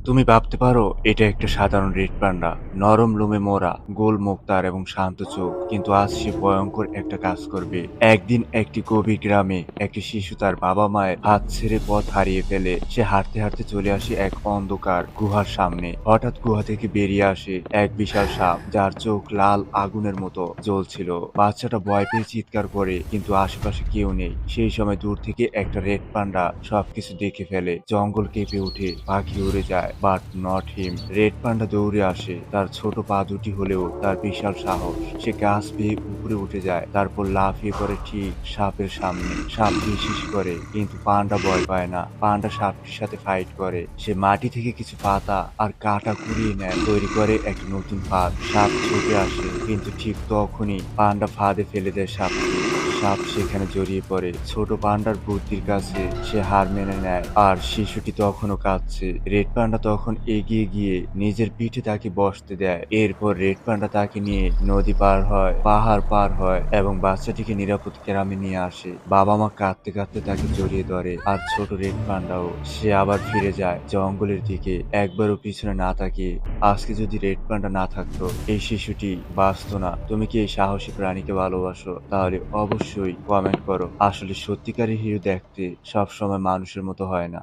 তুমি ভাবতে পারো এটা একটা সাধারণ রেড পান্ডা, নরম লোমে মোড়া, গোল মুখ তার এবং শান্ত চোখ। কিন্তু আজ সে ভয়ঙ্কর একটা কাজ করবে। একদিন একটি গভীর গ্রামে একটি শিশু তার বাবা মায়ের হাত ছেড়ে পথ হারিয়ে ফেলে। সে হাঁটতে হাঁটতে চলে আসে এক অন্ধকার গুহার সামনে। হঠাৎ গুহা থেকে বেরিয়ে আসে এক বিশাল সাপ, যার চোখ লাল আগুনের মতো জ্বলছিল। বাচ্চাটা ভয় পেয়ে চিৎকার করে, কিন্তু আশেপাশে কেউ নেই। সেই সময় দূর থেকে একটা রেড পান্ডা সবকিছু দেখে ফেলে। জঙ্গল কেঁপে ওঠে, পাখি উড়ে যায়, but not him. Red panda দৌড়ে আসে। তার ছোট পা দুটি হলেও তার বিশাল সাহস। সে গাছ বেয়ে উপরে উঠে যায়, তারপর লাফিয়ে পড়ে ঠিক সাপের সামনে। সাপ ফিসফিস করে, কিন্তু পান্ডা ভয় পায় না। পান্ডা সাপটির সাথে ফাইট করে। সে মাটি থেকে কিছু পাতা আর কাঁটা কুড়িয়ে নেয়, তৈরি করে একটা নতুন ফাঁদ। সাপ ছুটে আসে, কিন্তু ঠিক তখনই পান্ডা ফাঁদে ফেলে দেয় সাপকে। সাপ সেখানে জড়িয়ে পড়ে। ছোট পান্ডার বুদ্ধির কাছে সে হার মেনে নেয়, আর শিশুটি তখনও কাঁদছে। রেড পান্ডা তখন এগিয়ে গিয়ে নিজের পিঠে তাকে বসতে দেয়। এরপর রেড পান্ডা তাকে নিয়ে নদী পার হয়, পাহাড় পার হয় এবং বাচ্চাটিকে নিরাপদ গ্রামে নিয়ে আসে। বাবা মা কাঁদতে কাঁদতে তাকে জড়িয়ে ধরে, আর ছোট রেড পান্ডাও সে আবার ফিরে যায় জঙ্গলের দিকে, একবারও পিছনে না তাকিয়ে। আজকে যদি রেড পান্ডা না থাকতো, এই শিশুটি বাঁচতো না। তুমি কি এই সাহসী প্রাণীকে ভালোবাসো? তাহলে অবশ্যই কমেন্ট করো। আসলে সত্যিকারের হিরো দেখতে সবসময় মানুষের মতো হয় না।